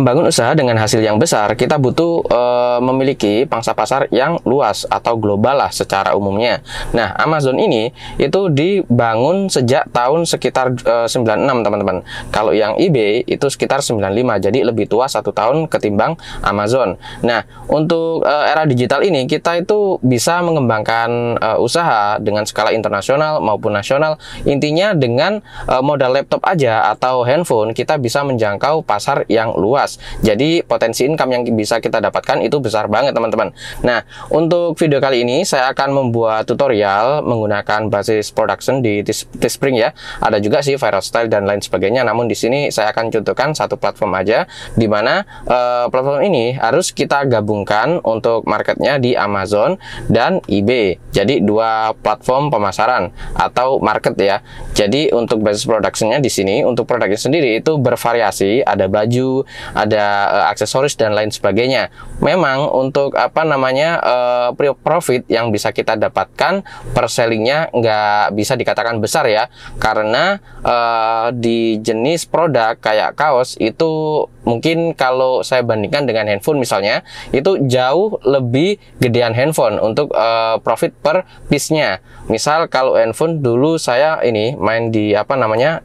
membangun usaha dengan hasil yang besar, kita butuh memiliki pangsa pasar yang luas atau global lah secara umumnya. Nah, Amazon ini itu dibangun sejak tahun sekitar 96 teman-teman. Kalau yang eBay itu sekitar 95, jadi lebih tua 1 tahun ketimbang Amazon. Nah, untuk era digital ini kita itu bisa mengembangkan usaha dengan skala internasional maupun nasional. Intinya dengan modal laptop aja atau handphone kita bisa menjangkau pasar yang luas. Jadi potensi income yang bisa kita dapatkan itu besar banget teman-teman. Nah, untuk video kali ini saya akan membuat tutorial menggunakan basis production di Teespring ya. Ada juga sih Viral Style dan lain sebagainya. Namun di sini saya akan contohkan satu platform aja, di mana platform ini harus kita gabungkan untuk marketnya di Amazon dan eBay. Jadi dua platform pemasaran atau market ya. Jadi untuk basis productionnya di sini, untuk produknya sendiri itu bervariasi, ada baju, ada aksesoris dan lain sebagainya. Memang untuk profit yang bisa kita dapatkan per sellingnya nggak bisa dikatakan besar ya, karena di jenis produk kayak kaos itu mungkin kalau saya bandingkan dengan handphone misalnya, itu jauh lebih gedean handphone untuk profit per piece-nya. Misal kalau handphone dulu saya ini main di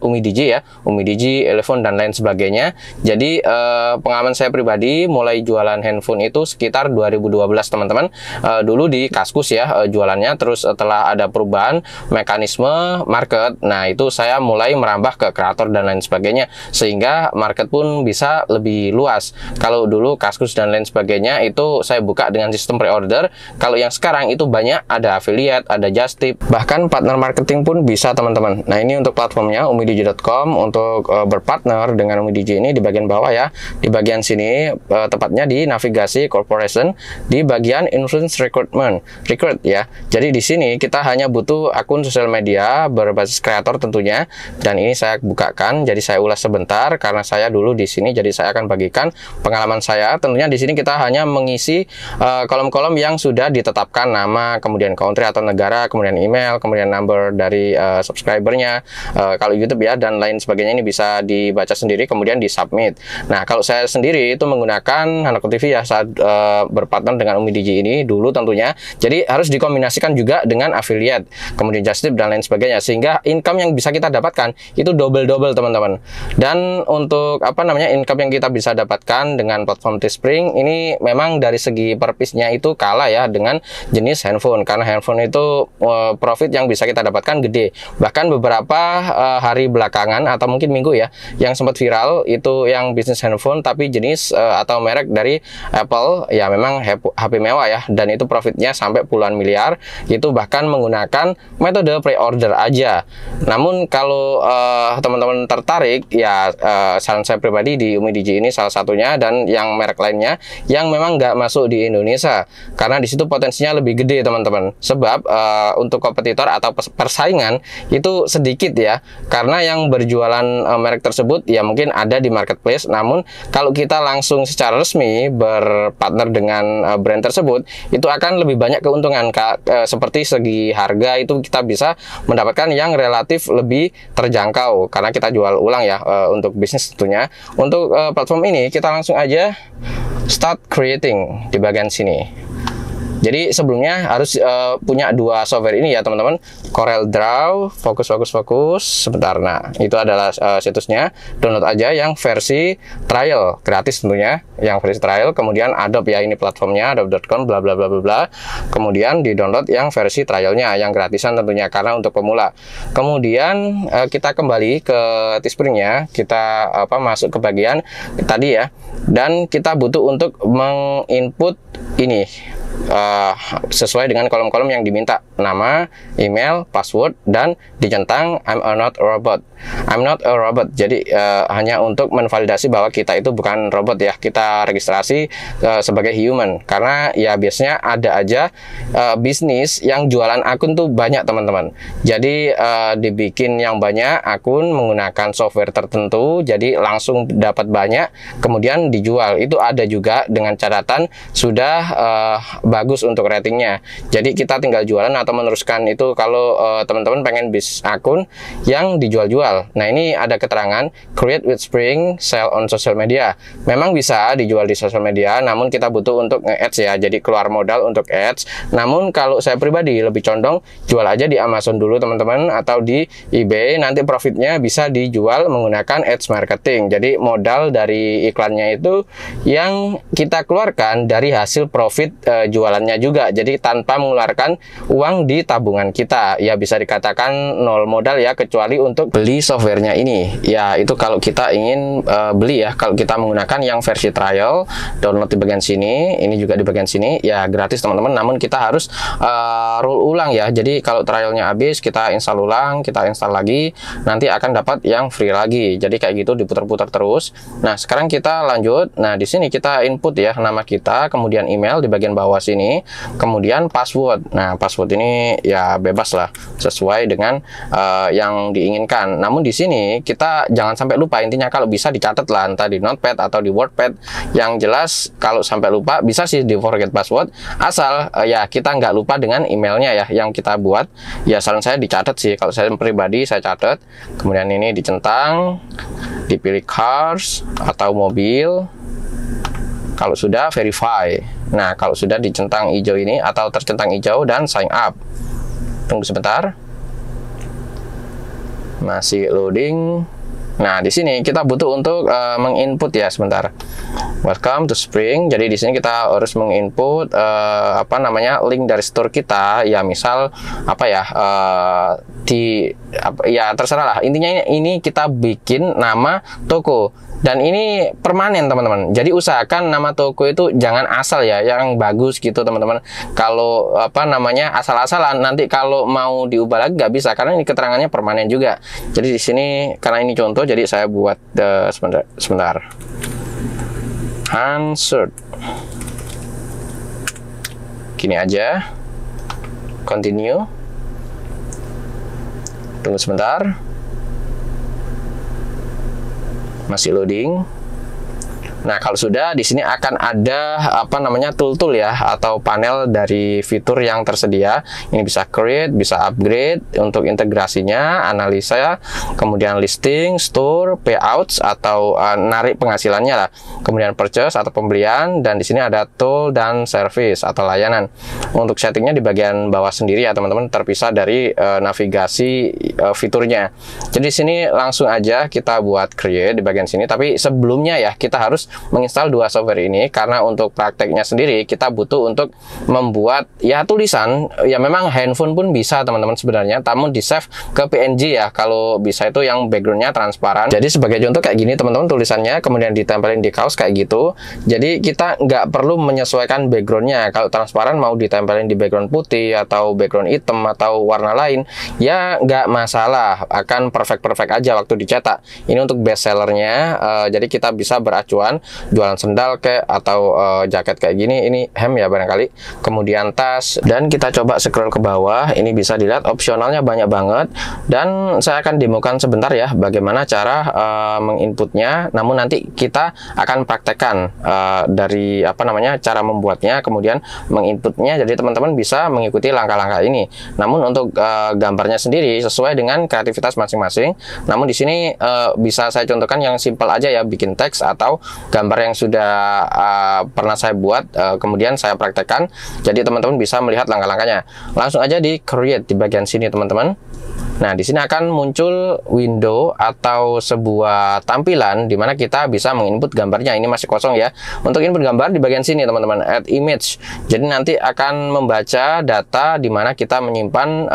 Umi Digi ya, Umi Digi, Elephone dan lain sebagainya. Jadi pengalaman saya pribadi mulai jualan handphone itu sekitar 2012 teman-teman. Dulu di Kaskus ya jualannya, terus setelah ada perubahan mekanisme market, nah itu saya mulai merambah ke kreator dan lain sebagainya, sehingga market pun bisa lebih luas. Kalau dulu Kaskus dan lain sebagainya itu saya buka dengan sistem pre-order. Kalau yang sekarang itu banyak, ada affiliate, ada just tip, bahkan partner marketing pun bisa teman-teman. Nah, ini untuk platformnya umidigi.com. Untuk berpartner dengan Umidigi ini di bagian bawah ya, di bagian sini tepatnya di navigasi corporation, di bagian influence recruit ya. Jadi di sini kita hanya butuh akun sosial media berbasis kreator tentunya, dan ini saya bukakan. Jadi saya ulas sebentar karena saya dulu di sini, jadi saya akan bagikan pengalaman saya. Tentunya di sini kita hanya mengisi kolom-kolom yang sudah ditetapkan, nama, kemudian country atau negara, kemudian email, kemudian number dari subscribernya, kalau YouTube ya, dan lain sebagainya. Ini bisa dibaca sendiri kemudian di submit. Nah, kalau saya sendiri itu menggunakan Hanako TV ya saat berpartner dengan Umidigi ini dulu tentunya. Jadi harus dikombinasikan juga dengan affiliate, kemudian just tip dan lain sebagainya, sehingga income yang bisa kita dapatkan itu double teman-teman. Dan untuk income yang kita bisa dapatkan dengan platform Teespring ini memang dari segi per piece-nya itu kalah ya dengan jenis handphone, karena handphone itu profit yang bisa kita dapatkan gede. Bahkan beberapa hari belakangan atau mungkin minggu ya, yang sempat viral itu yang bisnis handphone tapi jenis atau merek dari Apple ya, memang HP mewah ya, dan itu profitnya sampai puluhan miliar, itu bahkan menggunakan metode pre-order aja. Namun kalau teman-teman tertarik ya, saran saya pribadi di Umidigi ini salah satunya, dan yang merek lainnya yang memang nggak masuk di Indonesia, karena di situ potensinya lebih gede teman-teman. Sebab untuk kompetitor atau persaingan itu sedikit ya, karena yang berjualan merek tersebut ya mungkin ada di marketplace. Namun kalau kita langsung secara resmi berpartner dengan brand tersebut, itu akan lebih banyak keuntungan seperti segi harga itu kita bisa mendapatkan yang relatif lebih terjangkau karena kita jual ulang ya, untuk bisnis tentunya. Untuk platform ini kita langsung aja start creating di bagian sini. Jadi sebelumnya harus punya dua software ini ya teman-teman, Corel Draw, fokus sebentar. Nah, itu adalah situsnya. Download aja yang versi trial, gratis tentunya, yang versi trial. Kemudian Adobe ya, ini platformnya adobe.com bla bla bla bla bla. Kemudian di download yang versi trialnya, yang gratisan tentunya karena untuk pemula. Kemudian kita kembali ke Teespringnya, kita masuk ke bagian tadi ya, dan kita butuh untuk menginput ini sesuai dengan kolom-kolom yang diminta, nama, email, password, dan dicentang I'm not a robot. I'm not a robot. Jadi hanya untuk menvalidasi bahwa kita itu bukan robot ya, kita registrasi sebagai human, karena ya biasanya ada aja bisnis yang jualan akun tuh banyak teman-teman. Jadi dibikin yang banyak akun menggunakan software tertentu, jadi langsung dapat banyak kemudian dijual. Itu ada juga dengan catatan sudah bagus untuk ratingnya. Jadi kita tinggal jualan atau meneruskan itu kalau teman-teman pengen bisnis akun yang dijual-jual. Nah, ini ada keterangan create with Spring, sell on social media. Memang bisa dijual di sosial media, namun kita butuh untuk nge-ads ya. Jadi keluar modal untuk ads. Namun kalau saya pribadi lebih condong jual aja di Amazon dulu teman-teman, atau di eBay. Nanti profitnya bisa dijual menggunakan ads marketing. Jadi modal dari iklannya itu yang kita keluarkan dari hasil profit jualannya juga. Jadi tanpa mengeluarkan uang di tabungan kita. Ya bisa dikatakan nol modal ya, kecuali untuk beli softwarenya ini. Ya itu kalau kita ingin beli ya. Kalau kita menggunakan yang versi trial, download di bagian sini, ini juga di bagian sini, ya gratis teman-teman. Namun kita harus rule ulang ya. Jadi kalau trialnya habis, kita install ulang, kita install lagi, nanti akan dapat yang free lagi. Jadi kayak gitu diputar-putar terus. Nah sekarang kita lanjut. Nah di sini kita input ya nama kita, kemudian email di bagian bawah sini, kemudian password. Nah password ini ya bebas lah, sesuai dengan yang diinginkan. Namun di sini kita jangan sampai lupa, intinya kalau bisa dicatat lah, entah di notepad atau di wordpad. Yang jelas kalau sampai lupa bisa sih di forget password, asal ya kita nggak lupa dengan emailnya ya yang kita buat. Ya saran saya dicatat sih, kalau saya pribadi saya catat. Kemudian ini dicentang, dipilih cars atau mobil. Kalau sudah verify. Nah kalau sudah dicentang hijau ini atau tercentang hijau dan sign up. Tunggu sebentar. Masih loading. Nah, di sini kita butuh untuk menginput ya, sebentar. Welcome to Spring. Jadi di sini kita harus menginput apa namanya, link dari store kita. Ya, misal apa ya, ya terserah lah. Intinya ini kita bikin nama toko. Dan ini permanen teman-teman. Jadi usahakan nama toko itu jangan asal ya, yang bagus gitu teman-teman. Kalau apa namanya asal-asalan, nanti kalau mau diubah lagi nggak bisa, karena ini keterangannya permanen juga. Jadi di sini karena ini contoh, jadi saya buat sebentar. Hansard. Gini aja. Continue. Tunggu sebentar. Masih loading. Nah, kalau sudah di sini akan ada apa namanya tool-tool ya, atau panel dari fitur yang tersedia. Ini bisa create, bisa upgrade untuk integrasinya, analisa, kemudian listing, store, payouts atau narik penghasilannya lah. Kemudian purchase atau pembelian, dan di sini ada tool dan service atau layanan. Untuk settingnya di bagian bawah sendiri ya teman-teman, terpisah dari navigasi fiturnya. Jadi di sini langsung aja kita buat create di bagian sini, tapi sebelumnya ya kita harus menginstal dua software ini, karena untuk prakteknya sendiri kita butuh untuk membuat ya tulisan. Ya memang handphone pun bisa teman-teman sebenarnya, namun di save ke PNG ya kalau bisa, itu yang backgroundnya transparan. Jadi sebagai contoh kayak gini teman-teman tulisannya, kemudian ditempelin di kaos kayak gitu. Jadi kita nggak perlu menyesuaikan backgroundnya. Kalau transparan mau ditempelin di background putih atau background hitam atau warna lain, ya nggak masalah, akan perfect aja waktu dicetak. Ini untuk best sellernya. Jadi kita bisa beracuan jualan sendal kayak atau jaket kayak gini, ini hem ya barangkali, kemudian tas. Dan kita coba scroll ke bawah, ini bisa dilihat opsionalnya banyak banget, dan saya akan demokan sebentar ya bagaimana cara menginputnya. Namun nanti kita akan praktekkan dari apa namanya cara membuatnya, kemudian menginputnya. Jadi teman-teman bisa mengikuti langkah-langkah ini. Namun untuk gambarnya sendiri sesuai dengan kreativitas masing-masing. Namun di sini bisa saya contohkan yang simple aja ya, bikin teks atau gambar yang sudah pernah saya buat, kemudian saya praktekkan. Jadi teman-teman bisa melihat langkah-langkahnya. Langsung aja di create di bagian sini teman-teman. Nah, di sini akan muncul window atau sebuah tampilan di mana kita bisa menginput gambarnya. Ini masih kosong ya. Untuk input gambar di bagian sini teman-teman, add image. Jadi nanti akan membaca data di mana kita menyimpan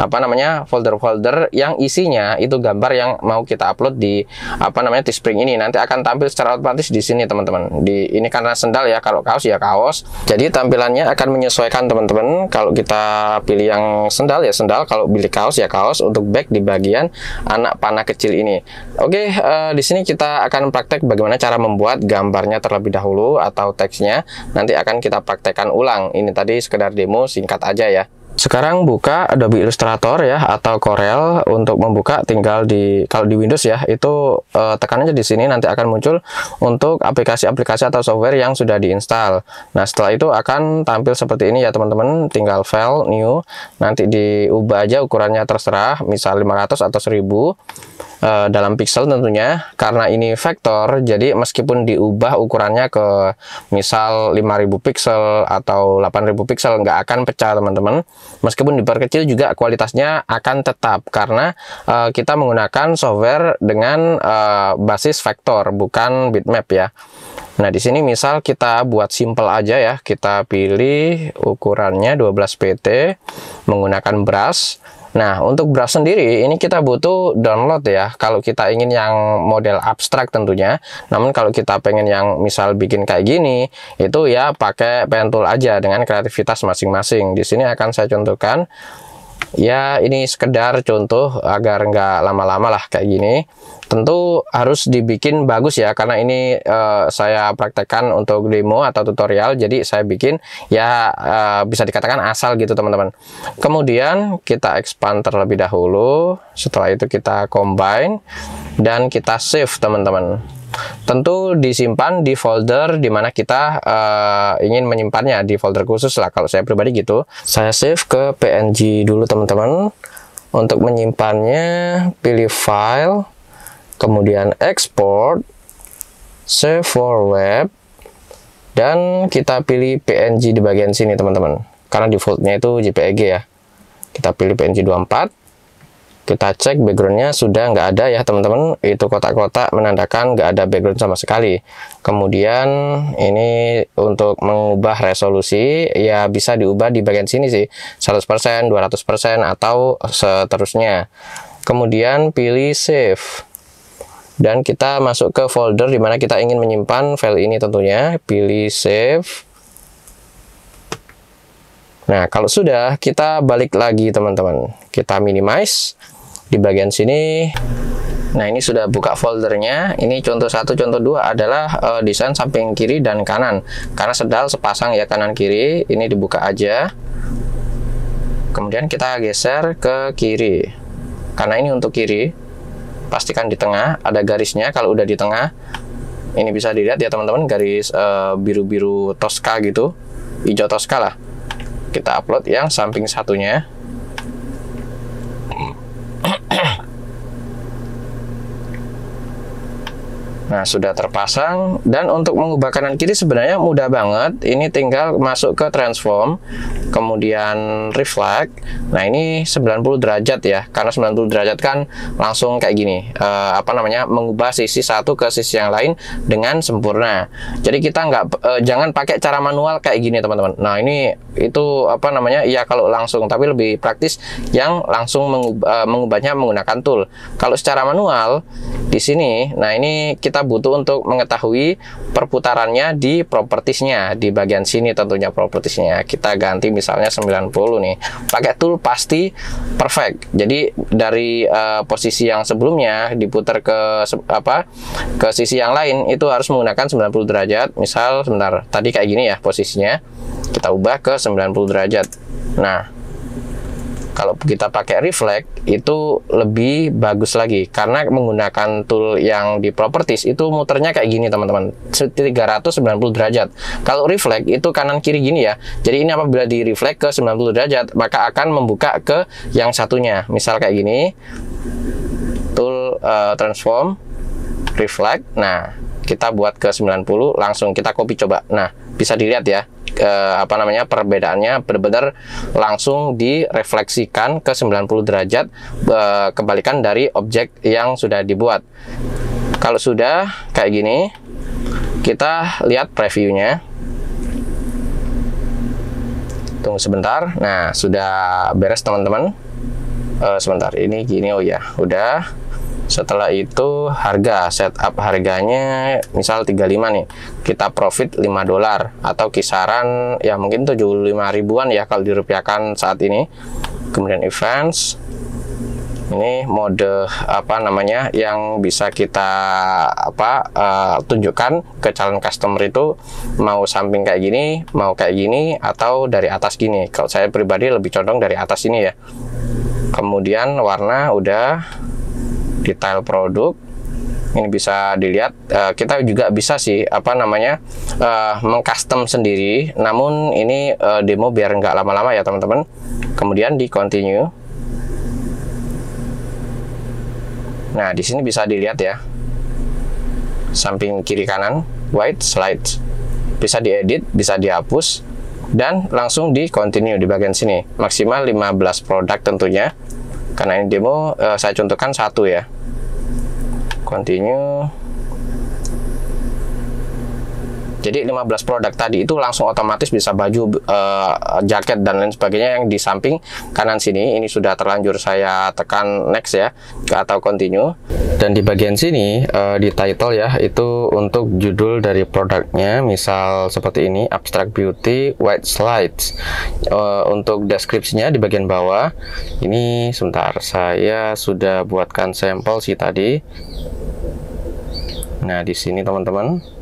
apa namanya folder-folder yang isinya itu gambar yang mau kita upload di apa namanya di Spring ini. Nanti akan tampil secara otomatis di sini teman-teman. Di ini karena sendal ya, kalau kaos ya kaos. Jadi tampilannya akan menyesuaikan teman-teman. Kalau kita pilih yang sendal ya sendal, kalau pilih kaos ya kaos. Untuk back di bagian anak panah kecil ini. Oke, di sini kita akan praktek bagaimana cara membuat gambarnya terlebih dahulu atau teksnya. Nanti akan kita praktekkan ulang. Ini tadi sekedar demo singkat aja ya. Sekarang buka Adobe Illustrator ya atau Corel. Untuk membuka tinggal kalau di Windows ya itu tekan aja di sini, nanti akan muncul untuk aplikasi-aplikasi atau software yang sudah diinstal. Nah, setelah itu akan tampil seperti ini ya teman-teman. Tinggal File, New, nanti diubah aja ukurannya terserah, misal 500 atau 1000 dalam pixel tentunya. Karena ini vektor, jadi meskipun diubah ukurannya ke misal 5000 pixel atau 8000 pixel nggak akan pecah teman-teman. Meskipun diperkecil juga kualitasnya akan tetap, karena kita menggunakan software dengan basis vektor, bukan bitmap ya. Nah, di sini misal kita buat simple aja ya, kita pilih ukurannya 12 pt menggunakan brush. Nah, untuk brush sendiri ini kita butuh download ya, kalau kita ingin yang model abstrak tentunya. Namun kalau kita pengen yang misal bikin kayak gini, itu ya pakai pen tool aja dengan kreativitas masing-masing. Di sini akan saya contohkan. Ya, ini sekedar contoh agar nggak lama-lama lah kayak gini. Tentu harus dibikin bagus ya, karena ini saya praktekkan untuk demo atau tutorial, jadi saya bikin ya bisa dikatakan asal gitu teman-teman. Kemudian kita expand terlebih dahulu, setelah itu kita combine dan kita save teman-teman. Tentu disimpan di folder dimana kita ingin menyimpannya, di folder khusus lah kalau saya pribadi gitu. Saya save ke PNG dulu teman-teman. Untuk menyimpannya pilih file, kemudian export, save for web, dan kita pilih PNG di bagian sini teman-teman, karena defaultnya itu JPEG ya. Kita pilih PNG 24. Kita cek backgroundnya sudah nggak ada ya teman-teman, itu kotak-kotak menandakan nggak ada background sama sekali. Kemudian ini untuk mengubah resolusi ya bisa diubah di bagian sini sih, 100%, 200% atau seterusnya. Kemudian pilih save dan kita masuk ke folder dimana kita ingin menyimpan file ini tentunya, pilih save. Nah, kalau sudah, kita balik lagi teman-teman, kita minimize di bagian sini. Nah, ini sudah buka foldernya. Ini contoh 1, contoh 2 adalah desain samping kiri dan kanan, karena sedal sepasang ya kanan kiri. Ini dibuka aja, kemudian kita geser ke kiri, karena ini untuk kiri. Pastikan di tengah ada garisnya. Kalau udah di tengah, ini bisa dilihat ya teman-teman, garis biru-biru Tosca gitu, hijau Tosca lah. Kita upload yang samping satunya. Nah, sudah terpasang. Dan untuk mengubah kanan kiri sebenarnya mudah banget. Ini tinggal masuk ke transform, kemudian reflect. Nah, ini 90 derajat ya, karena 90 derajat kan langsung kayak gini, mengubah sisi satu ke sisi yang lain dengan sempurna. Jadi kita jangan pakai cara manual kayak gini teman-teman. Nah, ini itu ya kalau langsung, tapi lebih praktis yang langsung mengubahnya menggunakan tool. Kalau secara manual di sini, nah ini kita butuh untuk mengetahui perputarannya di propertiesnya, di bagian sini tentunya propertiesnya. Kita ganti misalnya 90 nih, pakai tool pasti perfect. Jadi dari posisi yang sebelumnya diputar ke sisi yang lain itu harus menggunakan 90 derajat. Misal sebentar, tadi kayak gini ya posisinya, kita ubah ke 90 derajat. Nah, kalau kita pakai reflect itu lebih bagus lagi, karena menggunakan tool yang di properties itu muternya kayak gini teman-teman, 390 derajat. Kalau reflect itu kanan kiri gini ya. Jadi ini apabila di reflect ke 90 derajat maka akan membuka ke yang satunya. Misal kayak gini, tool transform reflect. Nah, kita buat ke 90, langsung kita copy coba. Nah, bisa dilihat ya perbedaannya benar-benar langsung direfleksikan ke 90 derajat, kebalikan dari objek yang sudah dibuat. Kalau sudah kayak gini, kita lihat previewnya. Tunggu sebentar. Nah, sudah beres teman-teman. Sebentar, ini gini, oh ya udah. Setelah itu harga, setup harganya misal 35 nih, kita profit $5 atau kisaran ya mungkin 75 ribuan ya kalau dirupiahkan saat ini. Kemudian events, Ini mode apa namanya yang bisa kita tunjukkan ke calon customer itu mau samping kayak gini, mau kayak gini, atau dari atas gini. Kalau saya pribadi lebih condong dari atas ini ya. Kemudian warna udah, detail produk ini bisa dilihat. Kita juga bisa sih mengcustom sendiri, namun ini demo biar nggak lama-lama ya teman-teman. Kemudian di continue. Nah, di sini bisa dilihat ya, samping kiri kanan white slides, bisa diedit, bisa dihapus, dan langsung di continue di bagian sini. Maksimal 15 produk tentunya, karena ini demo saya contohkan satu ya. Continue. Jadi 15 produk tadi itu langsung otomatis bisa baju, jaket dan lain sebagainya yang di samping kanan sini. Ini sudah terlanjur saya tekan next ya, atau continue. Dan di bagian sini di title ya, itu untuk judul dari produknya, misal seperti ini, Abstract Beauty White Slides. Untuk deskripsinya di bagian bawah ini, sebentar, saya sudah buatkan sampel sih tadi. Nah, di sini teman-teman,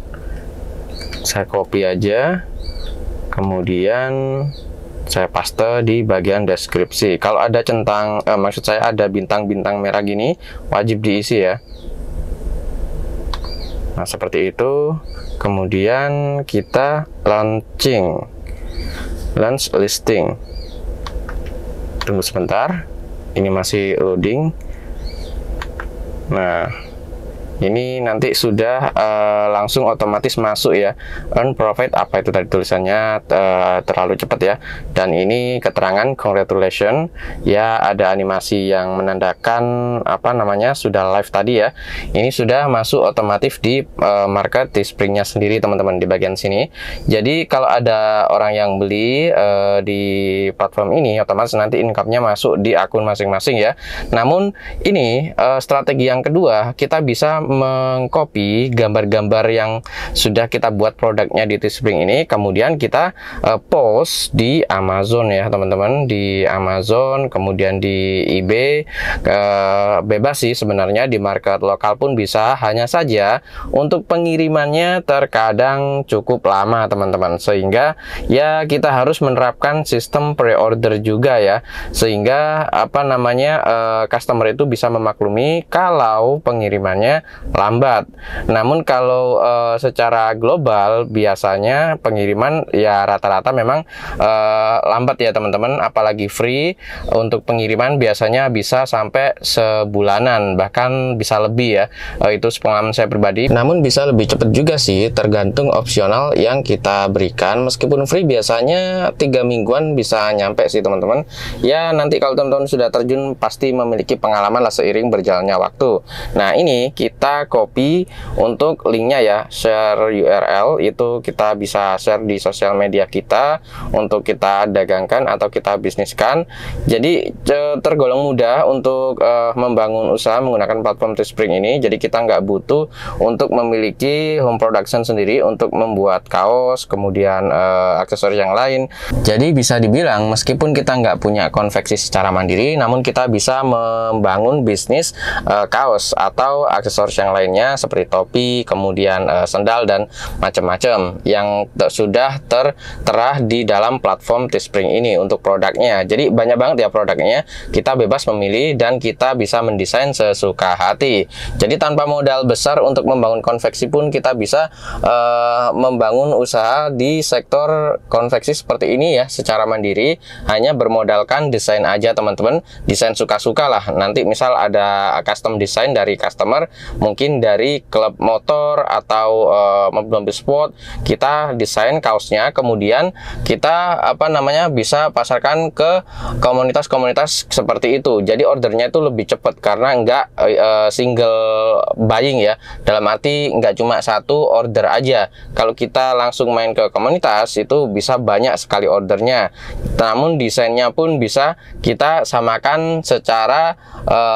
saya copy aja, kemudian saya paste di bagian deskripsi. Kalau ada centang, maksud saya ada bintang-bintang merah gini, wajib diisi ya. Nah, seperti itu. Kemudian kita launch listing. Tunggu sebentar, ini masih loading. Nah, ini nanti sudah langsung otomatis masuk ya. Earn profit, apa itu tadi tulisannya, terlalu cepat ya. Dan ini keterangan congratulations ya, ada animasi yang menandakan sudah live tadi ya. Ini sudah masuk otomatis di market Teespring-nya sendiri teman-teman, di bagian sini. Jadi kalau ada orang yang beli di platform ini, otomatis nanti income-nya masuk di akun masing-masing ya. Namun ini strategi yang kedua, kita bisa mengcopy gambar-gambar yang sudah kita buat produknya di Teespring ini, kemudian kita post di Amazon ya teman-teman, di Amazon, kemudian di eBay, bebas sih sebenarnya, di market lokal pun bisa. Hanya saja untuk pengirimannya terkadang cukup lama teman-teman, sehingga ya kita harus menerapkan sistem pre-order juga ya, sehingga customer itu bisa memaklumi kalau pengirimannya lambat. Namun kalau secara global biasanya pengiriman ya rata-rata memang lambat ya teman-teman, apalagi free. Untuk pengiriman biasanya bisa sampai sebulanan, bahkan bisa lebih ya. Itu pengalaman saya pribadi. Namun bisa lebih cepat juga sih, tergantung opsional yang kita berikan. Meskipun free biasanya 3 mingguan bisa nyampe sih teman-teman. Ya nanti kalau teman-teman sudah terjun pasti memiliki pengalaman lah seiring berjalannya waktu. Nah, ini kita copy untuk linknya ya, share URL, itu kita bisa share di sosial media kita untuk kita dagangkan atau kita bisniskan. Jadi tergolong mudah untuk membangun usaha menggunakan platform Teespring ini. Jadi kita nggak butuh untuk memiliki home production sendiri untuk membuat kaos, kemudian aksesoris yang lain. Jadi bisa dibilang meskipun kita nggak punya konveksi secara mandiri, namun kita bisa membangun bisnis kaos atau aksesoris yang lainnya seperti topi, kemudian sandal dan macam-macam yang sudah tertera di dalam platform Teespring ini untuk produknya. Jadi banyak banget ya produknya, kita bebas memilih dan kita bisa mendesain sesuka hati. Jadi tanpa modal besar untuk membangun konveksi pun kita bisa membangun usaha di sektor konveksi seperti ini ya, secara mandiri, hanya bermodalkan desain aja teman-teman, desain suka-suka lah. Nanti misal ada custom design dari customer, mungkin dari klub motor atau mobil sport, kita desain kaosnya, kemudian kita bisa pasarkan ke komunitas-komunitas seperti itu. Jadi ordernya itu lebih cepat karena enggak single buying ya, dalam arti enggak cuma satu order aja. Kalau kita langsung main ke komunitas itu bisa banyak sekali ordernya, namun desainnya pun bisa kita samakan secara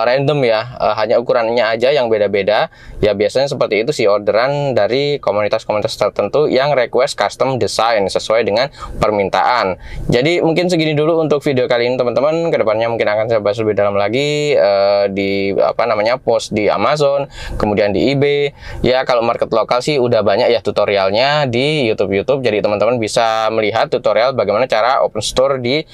random ya, hanya ukurannya aja yang beda-beda. ada, ya biasanya seperti itu sih, orderan dari komunitas-komunitas tertentu yang request custom design sesuai dengan permintaan. Jadi mungkin segini dulu untuk video kali ini teman-teman. Kedepannya mungkin akan saya bahas lebih dalam lagi di post di Amazon, kemudian di eBay. Ya kalau market lokal sih udah banyak ya tutorialnya di YouTube. Jadi teman-teman bisa melihat tutorial bagaimana cara open store di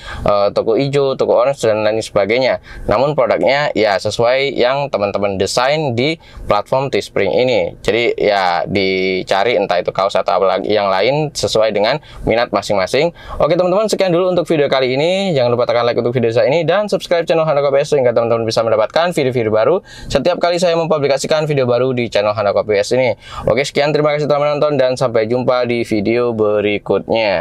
toko hijau, toko orange dan lain sebagainya. Namun produknya ya sesuai yang teman-teman desain di platform Teespring ini. Jadi ya dicari entah itu kaos atau apa yang lain sesuai dengan minat masing-masing. Oke teman-teman, sekian dulu untuk video kali ini. Jangan lupa tekan like untuk video saya ini dan subscribe channel Handoko PS sehingga teman-teman bisa mendapatkan video-video baru setiap kali saya mempublikasikan video baru di channel Handoko PS ini. Oke, sekian, terima kasih telah menonton dan sampai jumpa di video berikutnya.